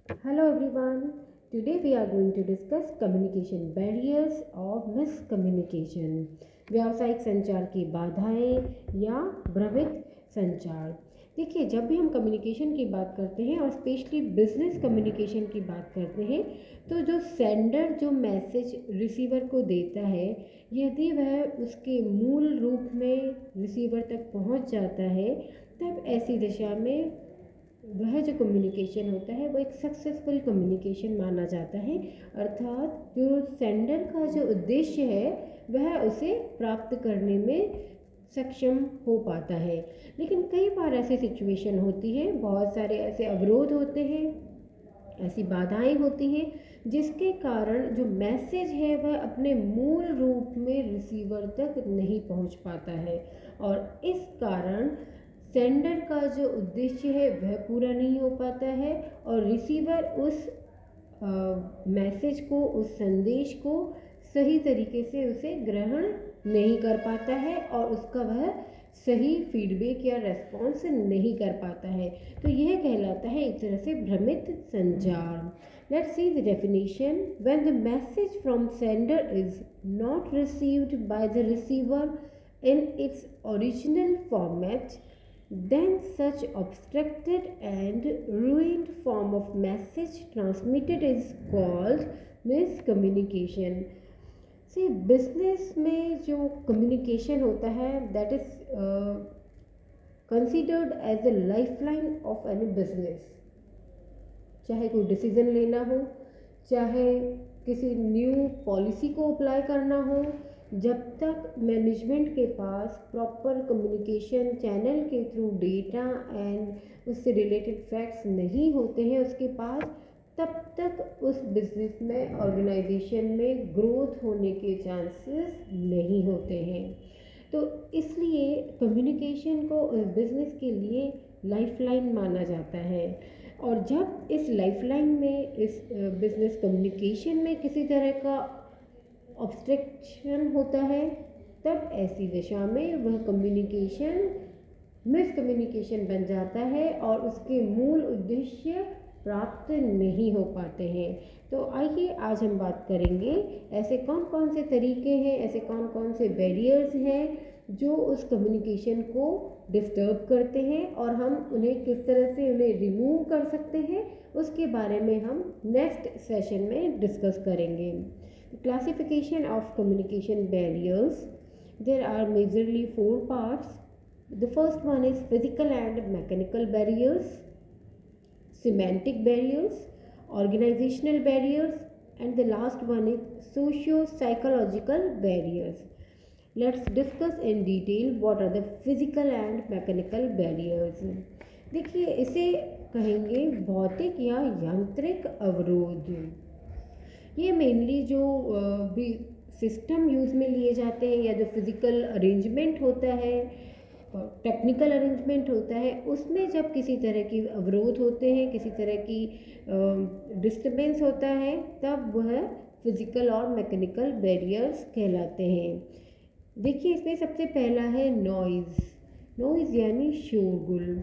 Hello everyone. Today we are going to discuss communication barriers of miscommunication. व्यावसायिक संचार की बाधाएं या भ्रमित संचार। देखिए, जब भी हम कम्युनिकेशन की बात करते हैं और स्पेशली बिजनेस कम्युनिकेशन की बात करते हैं, तो जो सेंडर जो मैसेज रिसीवर को देता है, यदि वह उसके मूल रूप में रिसीवर तक पहुंच जाता है, तब ऐसी दिशा में वह जो कम्युनिकेशन होता है वो एक सक्सेसफुल कम्युनिकेशन माना जाता है। अर्थात जो सेंडर का जो उद्देश्य है वह उसे प्राप्त करने में सक्षम हो पाता है। लेकिन कई बार ऐसी सिचुएशन होती है, बहुत सारे ऐसे अवरोध होते हैं, ऐसी बाधाएं होती हैं जिसके कारण जो मैसेज है वह अपने मूल रूप में रिसीवर तक नहीं पहुंच पाता है, और इस कारण सेंडर का जो उद्देश्य है वह पूरा नहीं हो पाता है, और रिसीवर उस मैसेज को, उस संदेश को सही तरीके से उसे ग्रहण नहीं कर पाता है और उसका वह सही फीडबैक या रेस्पॉन्स नहीं कर पाता है। तो यह कहलाता है एक तरह से भ्रमित संचार। Let's see the definition. When the message from sender is not received by the receiver in its original format, then such obstructed and ruined form of message transmitted is called miscommunication. See, business में जो communication होता है that is considered as the life line of any business. चाहे कोई decision लेना हो, चाहे किसी न्यू पॉलिसी को अप्लाई करना हो, जब तक मैनेजमेंट के पास प्रॉपर कम्युनिकेशन चैनल के थ्रू डेटा एंड उससे रिलेटेड फैक्ट्स नहीं होते हैं उसके पास, तब तक उस बिजनेस में, ऑर्गेनाइजेशन में ग्रोथ होने के चांसेस नहीं होते हैं। तो इसलिए कम्युनिकेशन को बिजनेस के लिए लाइफलाइन माना जाता है। और जब इस लाइफलाइन में, इस बिजनेस कम्युनिकेशन में किसी तरह का ऑब्स्ट्रक्शन होता है, तब ऐसी दिशा में वह कम्युनिकेशन मिसकम्युनिकेशन बन जाता है और उसके मूल उद्देश्य प्राप्त नहीं हो पाते हैं। तो आइए आज हम बात करेंगे ऐसे कौन कौन से तरीके हैं, ऐसे कौन कौन से बैरियर्स हैं जो उस कम्युनिकेशन को डिस्टर्ब करते हैं और हम उन्हें किस तरह से उन्हें रिमूव कर सकते हैं, उसके बारे में हम नेक्स्ट सेशन में डिस्कस करेंगे। Classification of communication barriers. There are majorly four parts. The first one is physical and mechanical barriers, semantic barriers, organizational barriers, and the last one is socio-psychological barriers. Let's discuss in detail what are the physical and mechanical barriers. देखिए, इसे कहेंगे भौतिक या यांत्रिक अवरोध। ये mainly जो भी सिस्टम यूज़ में लिए जाते हैं या जो फिज़िकल अरेंजमेंट होता है, टेक्निकल अरेंजमेंट होता है, उसमें जब किसी तरह की अवरोध होते हैं, किसी तरह की डिस्टर्बेंस होता है, तब वह फिज़िकल और मैकेनिकल बैरियर्स कहलाते हैं। देखिए, इसमें सबसे पहला है नॉइज़। नॉइज़ यानी शोरगुल।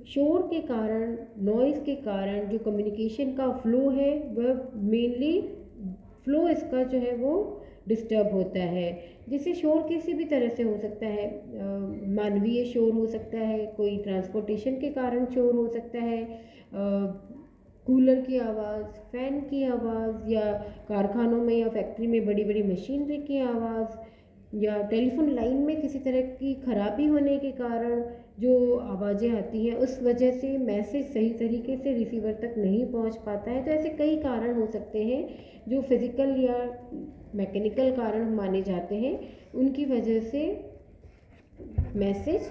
शोर के कारण, नॉइज़ के कारण जो कम्युनिकेशन का फ़्लो है वह मेनली फ़्लो इसका जो है वो डिस्टर्ब होता है। जैसे शोर किसी भी तरह से हो सकता है, मानवीय शोर हो सकता है, कोई ट्रांसपोर्टेशन के कारण शोर हो सकता है, कूलर की आवाज़, फ़ैन की आवाज़, या कारखानों में या फैक्ट्री में बड़ी बड़ी मशीनरी की आवाज़, या टेलीफोन लाइन में किसी तरह की खराबी होने के कारण जो आवाज़ें आती हैं, उस वजह से मैसेज सही तरीके से रिसीवर तक नहीं पहुंच पाता है। तो ऐसे कई कारण हो सकते हैं जो फिज़िकल या मैकेनिकल कारण माने जाते हैं, उनकी वजह से मैसेज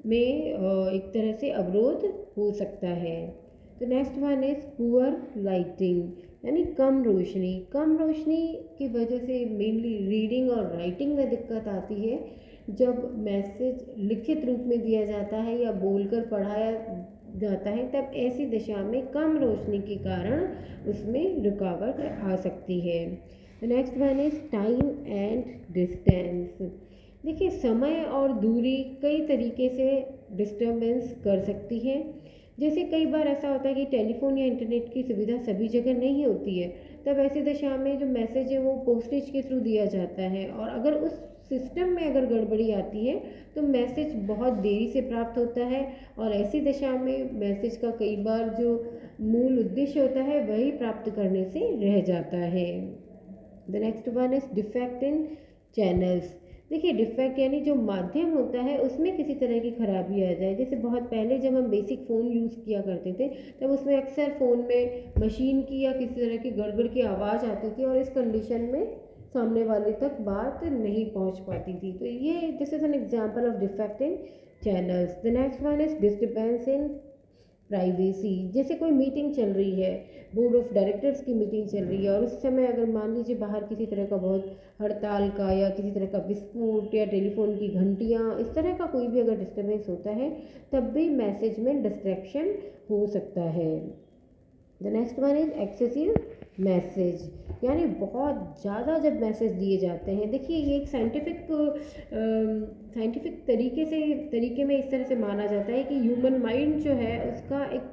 में एक तरह से अवरोध हो सकता है। तो next one is poor lighting, यानी कम रोशनी। कम रोशनी की वजह से मेनली रीडिंग और राइटिंग में दिक्कत आती है। जब मैसेज लिखित रूप में दिया जाता है या बोलकर पढ़ाया जाता है, तब ऐसी दिशा में कम रोशनी के कारण उसमें रुकावट आ सकती है। Next one is time and distance. देखिए, समय और दूरी कई तरीके से डिस्टर्बेंस कर सकती है। जैसे कई बार ऐसा होता है कि टेलीफोन या इंटरनेट की सुविधा सभी जगह नहीं होती है, तब ऐसी दशा में जो मैसेज है वो पोस्टेज के थ्रू दिया जाता है, और अगर उस सिस्टम में अगर गड़बड़ी आती है तो मैसेज बहुत देरी से प्राप्त होता है, और ऐसी दशा में मैसेज का कई बार जो मूल उद्देश्य होता है वही प्राप्त करने से रह जाता है। The next one is defect in channels. देखिए, डिफेक्ट यानी जो माध्यम होता है उसमें किसी तरह की खराबी आ जाए। जैसे बहुत पहले जब हम बेसिक फ़ोन यूज़ किया करते थे, तब उसमें अक्सर फ़ोन में मशीन की या किसी तरह की गड़बड़ की आवाज़ आती थी, और इस कंडीशन में सामने वाले तक बात नहीं पहुंच पाती थी। तो ये this is an example of defect in channels. The next one is disturbance in privacy. जैसे कोई मीटिंग चल रही है, बोर्ड ऑफ डायरेक्टर्स की मीटिंग चल रही है, और उस समय अगर मान लीजिए बाहर किसी तरह का बहुत हड़ताल का या किसी तरह का विस्फोट या टेलीफोन की घंटियाँ, इस तरह का कोई भी अगर डिस्टर्बेंस होता है, तब भी मैसेज में डिस्ट्रैक्शन हो सकता है। The next one is excessive message, यानी बहुत ज़्यादा जब मैसेज दिए जाते हैं। देखिए, ये एक साइंटिफिक तरीके में इस तरह से माना जाता है कि ह्यूमन माइंड जो है उसका एक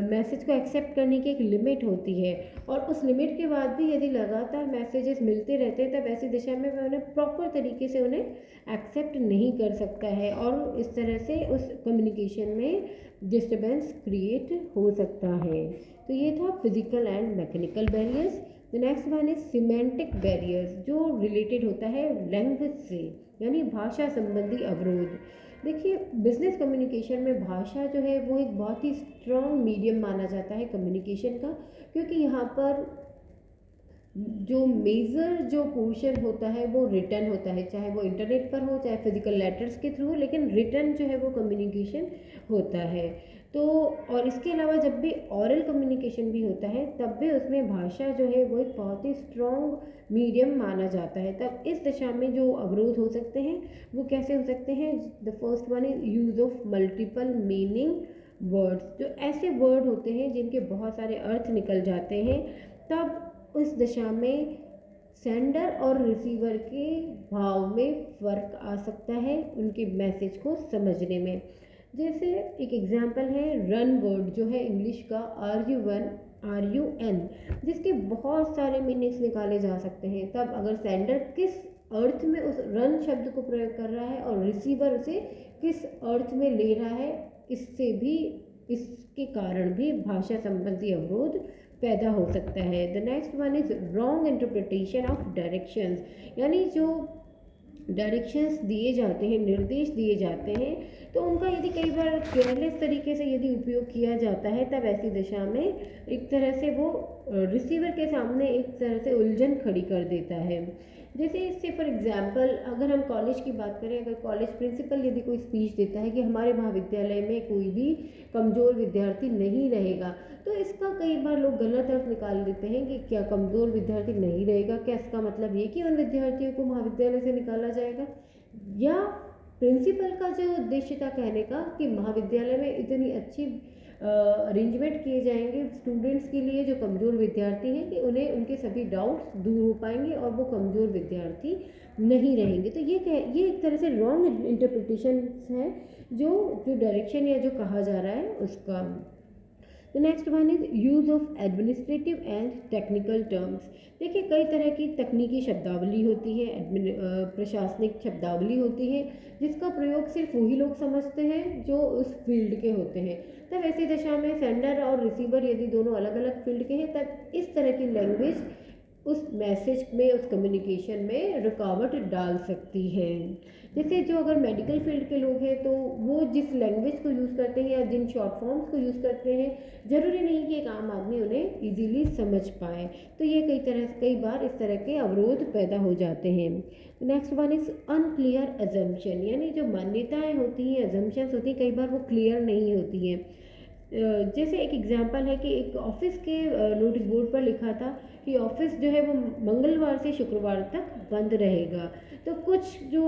मैसेज को एक्सेप्ट करने की एक लिमिट होती है, और उस लिमिट के बाद भी यदि लगातार मैसेजेस मिलते रहते हैं, तब ऐसी दिशा में वह उन्हें प्रॉपर तरीके से उन्हें एक्सेप्ट नहीं कर सकता है, और इस तरह से उस कम्युनिकेशन में डिस्टर्बेंस क्रिएट हो सकता है। तो ये था physical and mechanical barriers. The next one is semantic barriers, जो रिलेटेड होता है लैंग्वेज से, यानी भाषा संबंधी अवरोध। देखिए, बिजनेस कम्युनिकेशन में भाषा जो है वो एक बहुत ही स्ट्रॉन्ग मीडियम माना जाता है कम्युनिकेशन का, क्योंकि यहाँ पर जो मेजर जो पोर्शन होता है वो रिटर्न होता है, चाहे वो इंटरनेट पर हो चाहे फिजिकल लेटर्स के थ्रू हो, लेकिन रिटर्न जो है वो कम्युनिकेशन होता है। तो और इसके अलावा जब भी ऑरल कम्युनिकेशन भी होता है, तब भी उसमें भाषा जो है वो एक बहुत ही स्ट्रॉन्ग मीडियम माना जाता है। तब इस दिशा में जो अवरोध हो सकते हैं वो कैसे हो सकते हैं? The first one is use of multiple meaning words, जो ऐसे वर्ड होते हैं जिनके बहुत सारे अर्थ निकल जाते हैं, तब उस दशा में सेंडर और रिसीवर के भाव में फ़र्क आ सकता है उनके मैसेज को समझने में। जैसे एक एग्जांपल है रन वर्ड, जो है इंग्लिश का RUN, जिसके बहुत सारे मीनिंग्स निकाले जा सकते हैं। तब अगर सेंडर किस अर्थ में उस रन शब्द को प्रयोग कर रहा है और रिसीवर उसे किस अर्थ में ले रहा है, इसके कारण भी भाषा संबंधी अवरोध पैदा हो सकता है। The next one is wrong interpretation of directions, यानी जो डायरेक्शंस दिए जाते हैं, निर्देश दिए जाते हैं, तो उनका यदि कई बार केयरलेस तरीके से यदि उपयोग किया जाता है, तब ऐसी दिशा में एक तरह से वो रिसीवर के सामने एक तरह से उलझन खड़ी कर देता है। जैसे इससे फॉर एग्जांपल अगर हम कॉलेज की बात करें, अगर कॉलेज प्रिंसिपल यदि कोई स्पीच देता है कि हमारे महाविद्यालय में कोई भी कमज़ोर विद्यार्थी नहीं रहेगा, तो इसका कई बार लोग गलत अर्थ निकाल देते हैं कि क्या कमज़ोर विद्यार्थी नहीं रहेगा, क्या इसका मतलब ये कि उन विद्यार्थियों को महाविद्यालय से निकाला जाएगा, या प्रिंसिपल का जो उद्देश्य था कहने का कि महाविद्यालय में इतनी अच्छी अरेंजमेंट किए जाएंगे स्टूडेंट्स के लिए जो कमज़ोर विद्यार्थी हैं कि उन्हें उनके सभी डाउट्स दूर हो पाएंगे और वो कमज़ोर विद्यार्थी नहीं रहेंगे। तो ये एक तरह से रॉन्ग इंटरप्रिटेशन है जो डायरेक्शन या जो कहा जा रहा है उसका। The next one is use of administrative and technical terms. देखिए, कई तरह की तकनीकी शब्दावली होती है, प्रशासनिक शब्दावली होती है, जिसका प्रयोग सिर्फ वही लोग समझते हैं जो उस फील्ड के होते हैं। तब ऐसी दशा में सेंडर और रिसीवर यदि दोनों अलग अलग फील्ड के हैं, तब इस तरह की लैंग्वेज उस मैसेज में, उस कम्युनिकेशन में रुकावट डाल सकती है। जैसे जो अगर मेडिकल फील्ड के लोग हैं, तो वो जिस लैंग्वेज को यूज़ करते हैं या जिन शॉर्ट फॉर्म्स को यूज़ करते हैं, ज़रूरी नहीं कि एक आम आदमी उन्हें इजीली समझ पाए। तो ये कई बार इस तरह के अवरोध पैदा हो जाते हैं। Next one is unclear assumption, यानी जो मान्यताएं होती हैं, अजम्पशंस होती हैं, कई बार वो क्लियर नहीं होती हैं। जैसे एक एग्जांपल है कि एक ऑफिस के नोटिस बोर्ड पर लिखा था कि ऑफिस जो है वो मंगलवार से शुक्रवार तक बंद रहेगा। तो कुछ जो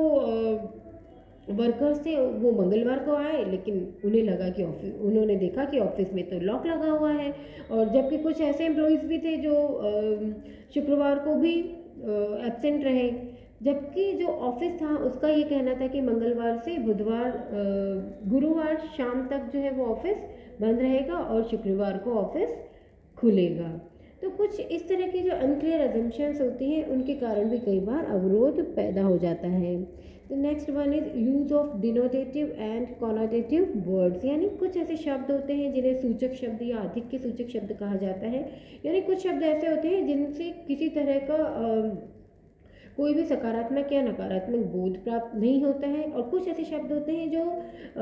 वर्कर्स थे वो मंगलवार को आए, लेकिन उन्होंने देखा कि ऑफिस में तो लॉक लगा हुआ है, और जबकि कुछ ऐसे एम्प्लॉयज़ भी थे जो शुक्रवार को भी एब्सेंट रहे, जबकि जो ऑफिस था उसका ये कहना था कि मंगलवार से गुरुवार शाम तक जो है वो ऑफिस बंद रहेगा और शुक्रवार को ऑफिस खुलेगा। तो कुछ इस तरह की जो अनक्लियर अजम्पशंस होती हैं उनके कारण भी कई बार अवरोध पैदा हो जाता है। तो next one is use of denotative and connotative words, यानी कुछ ऐसे शब्द होते हैं जिन्हें सूचक शब्द या अधिक के सूचक शब्द कहा जाता है। यानी कुछ शब्द ऐसे होते हैं जिनसे किसी तरह का कोई भी सकारात्मक या नकारात्मक बोध प्राप्त नहीं होता है, और कुछ ऐसे शब्द होते हैं जो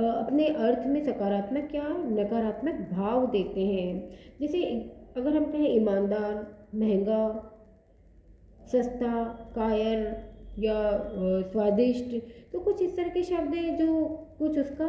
अपने अर्थ में सकारात्मक या नकारात्मक भाव देते हैं। जैसे अगर हम कहें ईमानदार, महंगा, सस्ता, कायर या स्वादिष्ट, तो कुछ इस तरह के शब्द हैं जो कुछ उसका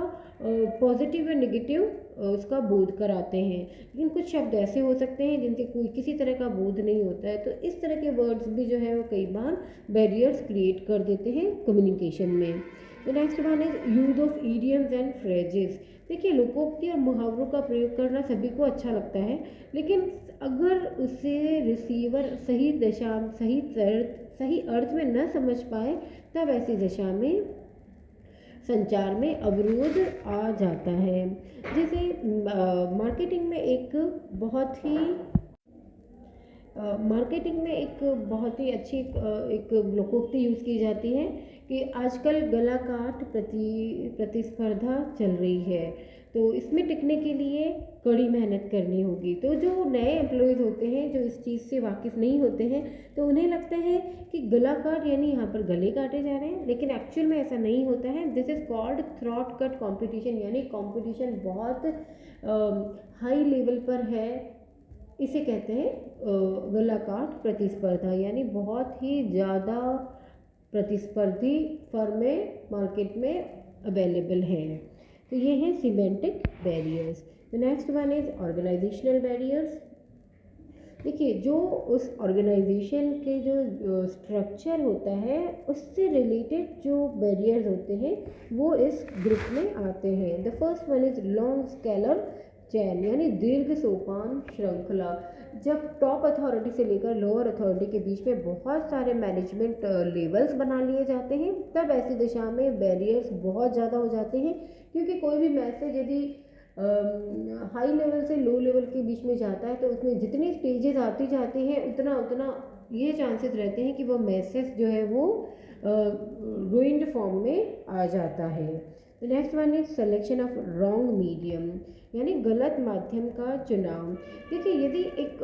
पॉजिटिव या नेगेटिव उसका बोध कराते हैं। लेकिन कुछ शब्द ऐसे हो सकते हैं जिनसे कोई किसी तरह का बोध नहीं होता है। तो इस तरह के वर्ड्स भी जो है वो कई बार बैरियर्स क्रिएट कर देते हैं कम्युनिकेशन में। The next one is use of idioms and phrases. देखिए, लोकोक्ति और मुहावरों का प्रयोग करना सभी को अच्छा लगता है, लेकिन अगर उसे रिसीवर सही अर्थ में न समझ पाए, तब ऐसी दशा में संचार में अवरोध आ जाता है। जैसे मार्केटिंग में एक बहुत ही अच्छी एक लोकोक्ति यूज़ की जाती है कि आजकल गला काट प्रतिस्पर्धा चल रही है, तो इसमें टिकने के लिए कड़ी मेहनत करनी होगी। तो जो नए एम्प्लॉयज़ होते हैं जो इस चीज़ से वाकिफ़ नहीं होते हैं, तो उन्हें लगता है कि गला काट यानी यहाँ पर गले काटे जा रहे हैं, लेकिन एक्चुअल में ऐसा नहीं होता है। This is called throat cut competition, यानी कॉम्पिटिशन बहुत हाई लेवल पर है। इसे कहते हैं गला काट प्रतिस्पर्धा, यानी बहुत ही ज़्यादा प्रतिस्पर्धी फर्में मार्केट में अवेलेबल हैं। तो ये हैं semantic barriers. The next one is organisational barriers. देखिए, जो उस ऑर्गेनाइजेशन के जो स्ट्रक्चर होता है उससे रिलेटेड जो बैरियर्स होते हैं वो इस ग्रुप में आते हैं। The first one is long scalar chain, यानी दीर्घ सोपान श्रृंखला। जब टॉप अथॉरिटी से लेकर लोअर अथॉरिटी के बीच में बहुत सारे मैनेजमेंट लेवल्स बना लिए जाते हैं, तब ऐसी दिशा में बैरियर्स बहुत ज़्यादा हो जाते हैं, क्योंकि कोई भी मैसेज यदि हाई लेवल से लो लेवल के बीच में जाता है तो उसमें जितनी स्टेजेस आती जाती हैं उतना उतना ये चांसेस रहते हैं कि वो मैसेज जो है वो रूइंड फॉर्म में आ जाता है। Next one is selection of wrong medium, यानी गलत माध्यम का चुनाव। देखिए, यदि एक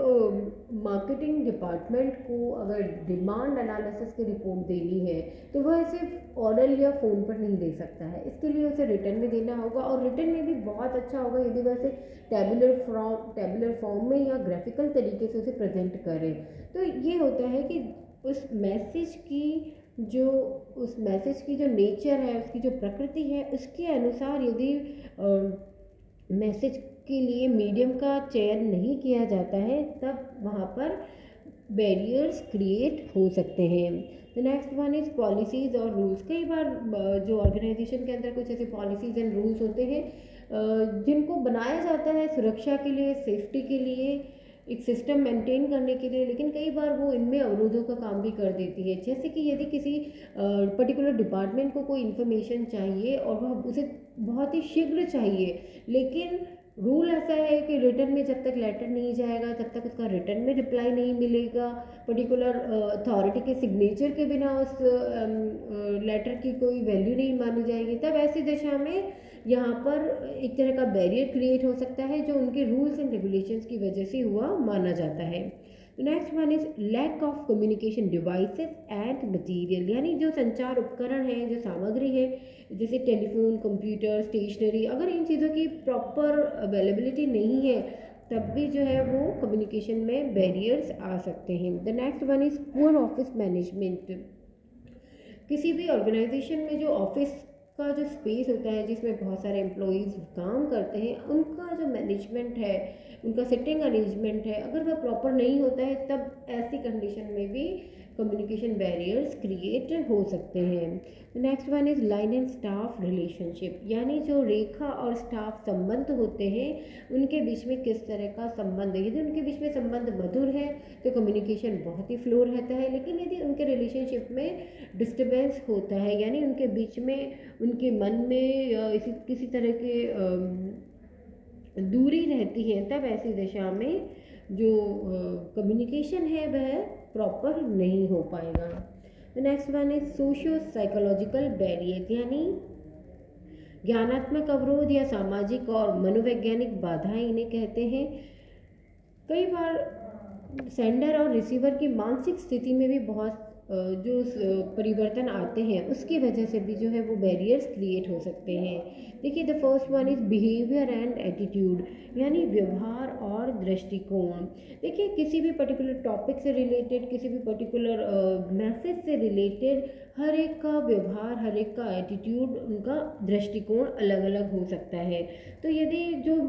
मार्केटिंग डिपार्टमेंट को अगर डिमांड एनालिसिस की रिपोर्ट देनी है तो वह सिर्फ ऑरल या फ़ोन पर नहीं दे सकता है, इसके लिए उसे रिटर्न में देना होगा, और रिटर्न में भी बहुत अच्छा होगा यदि वह इसे टेबुलर फॉर्म में या ग्राफिकल तरीके से उसे प्रेजेंट करें। तो ये होता है कि उस मैसेज की जो नेचर है, उसकी जो प्रकृति है, उसके अनुसार यदि मैसेज के लिए मीडियम का चयन नहीं किया जाता है, तब वहाँ पर बैरियर्स क्रिएट हो सकते हैं। The next one is policies और रूल्स। कई बार जो ऑर्गेनाइजेशन के अंदर कुछ ऐसे पॉलिसीज़ एंड रूल्स होते हैं जिनको बनाया जाता है सुरक्षा के लिए, सेफ्टी के लिए, एक सिस्टम मेंटेन करने के लिए, लेकिन कई बार वो इनमें अवरोधों का काम भी कर देती है। जैसे कि यदि किसी पर्टिकुलर डिपार्टमेंट को कोई इन्फॉर्मेशन चाहिए और वह उसे बहुत ही शीघ्र चाहिए, लेकिन रूल ऐसा है कि रिटर्न में जब तक लेटर नहीं जाएगा तब तक उसका रिटर्न में रिप्लाई नहीं मिलेगा, पर्टिकुलर अथॉरिटी के सिग्नेचर के बिना उस लेटर की कोई वैल्यू नहीं मानी जाएगी, तब ऐसी दशा में यहाँ पर एक तरह का बैरियर क्रिएट हो सकता है जो उनके रूल्स एंड रेगुलेशंस की वजह से हुआ माना जाता है। Next one is lack of communication devices and material, यानी जो संचार उपकरण हैं, जो सामग्री है, जैसे टेलीफोन, कंप्यूटर, स्टेशनरी, अगर इन चीज़ों की प्रॉपर अवेलेबिलिटी नहीं है तब भी जो है वो कम्युनिकेशन में बैरियर्स आ सकते हैं। The next one is poor office management. किसी भी ऑर्गेनाइजेशन में जो ऑफिस का जो स्पेस होता है जिसमें बहुत सारे एम्प्लॉयज़ काम करते हैं, उनका जो मैनेजमेंट है, उनका सिटिंग अरेंजमेंट है, अगर वह प्रॉपर नहीं होता है तब ऐसी कंडीशन में भी कम्युनिकेशन बैरियर्स क्रिएट हो सकते हैं। Next one is line and staff relationship, यानी जो रेखा और स्टाफ संबंध होते हैं उनके बीच में किस तरह का संबंध है। यदि उनके बीच में संबंध मधुर है तो कम्युनिकेशन बहुत ही फ्लो रहता है, लेकिन यदि उनके रिलेशनशिप में डिस्टर्बेंस होता है, यानी उनके बीच में, उनके मन में किसी तरह के दूरी रहती है, तब ऐसी दशा में जो कम्युनिकेशन है वह प्रॉपर नहीं हो पाएगा। Next one is socio psychological barrier, यानी ज्ञानात्मक अवरोध या सामाजिक और मनोवैज्ञानिक बाधाएं इन्हें कहते हैं। कई बार सेंडर और रिसीवर की मानसिक स्थिति में भी बहुत परिवर्तन आते हैं, उसकी वजह से भी जो है वो बैरियर्स क्रिएट हो सकते हैं। देखिए, the first one is behaviour and attitude, यानी व्यवहार और दृष्टिकोण। देखिए, किसी भी पर्टिकुलर टॉपिक से रिलेटेड, किसी भी पर्टिकुलर मैसेज से रिलेटेड हर एक का व्यवहार, हर एक का एटीट्यूड, उनका दृष्टिकोण अलग अलग हो सकता है। तो यदि जो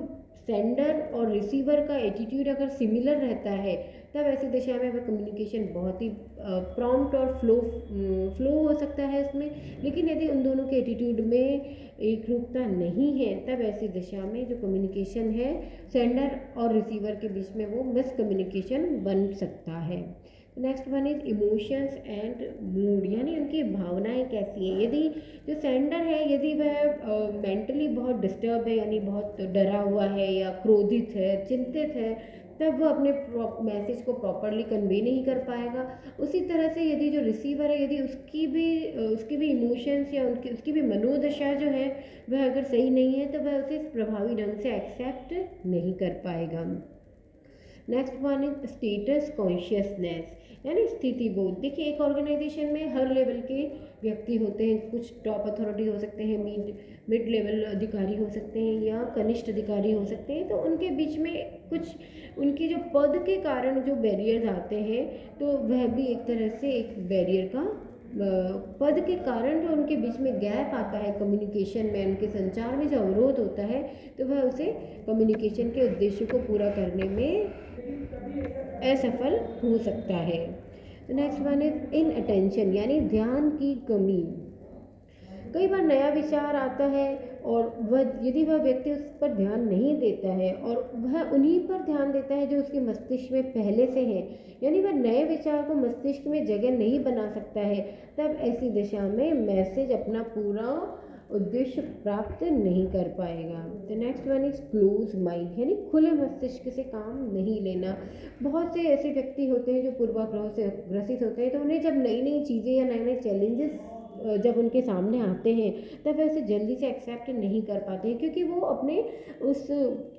सेंडर और रिसीवर का एटीट्यूड अगर सिमिलर रहता है, तब ऐसी दशा में वह कम्युनिकेशन बहुत ही प्रॉम्प्ट और फ्लो हो सकता है उसमें। लेकिन यदि उन दोनों के एटीट्यूड में एकरूपता नहीं है, तब ऐसी दशा में जो कम्युनिकेशन है सेंडर और रिसीवर के बीच में वो मिसकम्युनिकेशन बन सकता है। Next one is emotions and mood, यानी उनकी भावनाएं कैसी हैं। यदि जो सेंडर है, यदि वह मेंटली बहुत डिस्टर्ब है, यानी बहुत डरा हुआ है या क्रोधित है, चिंतित है, तब वो अपने मैसेज को प्रॉपरली कन्वे नहीं कर पाएगा। उसी तरह से यदि जो रिसीवर है, यदि उसकी भी इमोशंस या उसकी भी मनोदशा जो है वह अगर सही नहीं है, तो वह उसे प्रभावी ढंग से एक्सेप्ट नहीं कर पाएगा। Next one is status consciousness, यानी स्थिति बोध। देखिए, एक ऑर्गेनाइजेशन में हर लेवल के व्यक्ति होते हैं। कुछ टॉप अथॉरिटी हो सकते हैं, मिड लेवल अधिकारी हो सकते हैं, या कनिष्ठ अधिकारी हो सकते हैं। तो उनके बीच में कुछ उनकी जो पद के कारण जो बैरियर्स आते हैं, तो वह भी एक तरह से एक बैरियर का पद के कारण जो उनके बीच में गैप आता है कम्युनिकेशन में, उनके संचार में जो अवरोध होता है, तो वह उसे कम्युनिकेशन के उद्देश्य को पूरा करने में असफल हो सकता है। Next one is in attention, यानी ध्यान की कमी। कई बार नया विचार आता है और यदि वह व्यक्ति उस पर ध्यान नहीं देता है और वह उन्हीं पर ध्यान देता है जो उसके मस्तिष्क में पहले से है, यानी वह नए विचार को मस्तिष्क में जगह नहीं बना सकता है, तब ऐसी दिशा में मैसेज अपना पूरा उद्देश्य प्राप्त नहीं कर पाएगा। The next one is close mind, यानी खुले मस्तिष्क से काम नहीं लेना। बहुत से ऐसे व्यक्ति होते हैं जो पूर्वाग्रह से ग्रसित होते हैं, तो उन्हें जब नई नई चीज़ें या नए नए चैलेंजेस जब उनके सामने आते हैं, तब वैसे जल्दी से एक्सेप्ट नहीं कर पाते हैं, क्योंकि वो अपने उस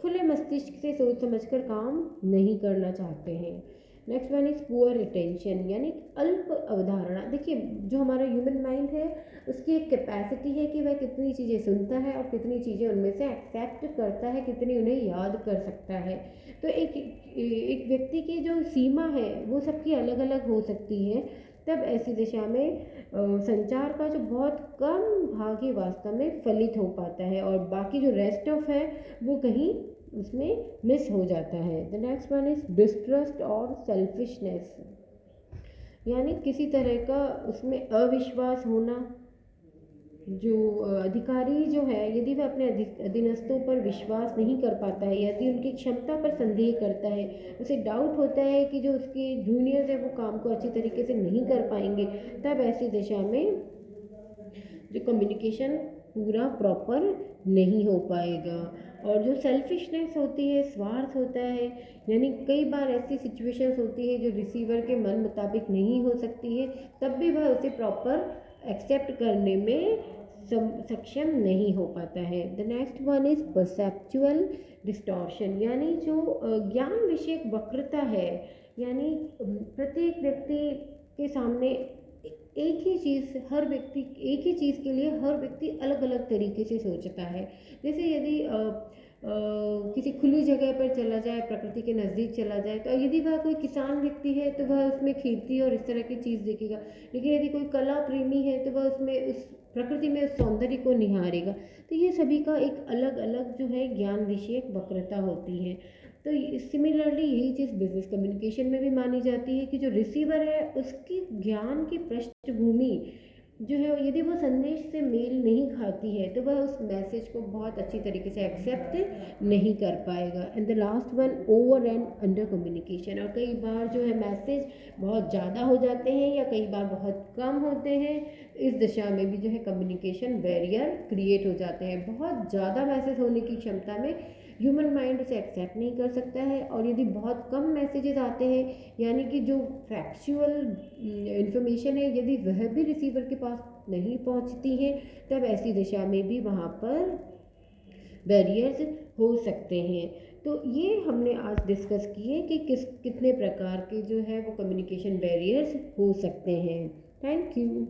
खुले मस्तिष्क से सोच समझकर काम नहीं करना चाहते हैं। Next one is poor retention, यानी अल्प अवधारणा। देखिए, जो हमारा ह्यूमन माइंड है, उसकी एक कैपेसिटी है कि वह कितनी चीज़ें सुनता है और कितनी चीज़ें उनमें से एक्सेप्ट करता है, कितनी उन्हें याद कर सकता है। तो एक व्यक्ति की जो सीमा है वो सबकी अलग अलग हो सकती है। तब ऐसी दिशा में संचार का जो बहुत कम भाग ही वास्तव में फलित हो पाता है, और बाकी जो रेस्ट ऑफ है वो कहीं उसमें मिस हो जाता है। The next one is distrust और सेल्फिशनेस, यानी किसी तरह का उसमें अविश्वास होना। जो अधिकारी जो है, यदि वह अपने अधीनस्थों पर विश्वास नहीं कर पाता है, यदि उनकी क्षमता पर संदेह करता है, उसे डाउट होता है कि जो उसके जूनियर्स है वो काम को अच्छी तरीके से नहीं कर पाएंगे, तब ऐसी दिशा में जो कम्युनिकेशन पूरा प्रॉपर नहीं हो पाएगा। और जो सेल्फिशनेस होती है, स्वार्थ होता है, यानी कई बार ऐसी सिचुएशंस होती है जो रिसीवर के मन मुताबिक नहीं हो सकती है, तब भी वह उसे प्रॉपर एक्सेप्ट करने में सक्षम नहीं हो पाता है। The next one is perceptual distortion, यानी जो ज्ञान विषयक वक्रता है, यानी प्रत्येक व्यक्ति के सामने एक ही चीज़ के लिए हर व्यक्ति अलग अलग तरीके से सोचता है। जैसे यदि किसी खुली जगह पर चला जाए, प्रकृति के नज़दीक चला जाए, तो यदि वह कोई किसान व्यक्ति है तो वह उसमें खेती और इस तरह की चीज़ देखेगा। लेकिन यदि कोई कला प्रेमी है तो वह उसमें उस प्रकृति में उस सौंदर्य को निहारेगा। तो ये सभी का एक अलग अलग जो है ज्ञान विषयक वक्रता होती है। तो सिमिलरली यही चीज़ बिजनेस कम्युनिकेशन में भी मानी जाती है कि जो रिसीवर है उसकी ज्ञान की पृष्ठभूमि जो है, यदि वो संदेश से मेल नहीं खाती है, तो वह उस मैसेज को बहुत अच्छी तरीके से एक्सेप्ट नहीं कर पाएगा। And the last one, over and under communication. और कई बार जो है मैसेज बहुत ज़्यादा हो जाते हैं या कई बार बहुत कम होते हैं। इस दिशा में भी जो है कम्युनिकेशन बैरियर क्रिएट हो जाते हैं। बहुत ज़्यादा मैसेज होने की क्षमता में ह्यूमन माइंड उसे एक्सेप्ट नहीं कर सकता है। और यदि बहुत कम मैसेजेस आते हैं, यानी कि जो फैक्चुअल इंफॉर्मेशन है यदि वह भी रिसीवर के पास नहीं पहुंचती है, तब ऐसी दिशा में भी वहाँ पर बैरियर्स हो सकते हैं। तो ये हमने आज डिस्कस किए कि कितने प्रकार के जो है वो कम्युनिकेशन बैरियर्स हो सकते हैं। Thank you.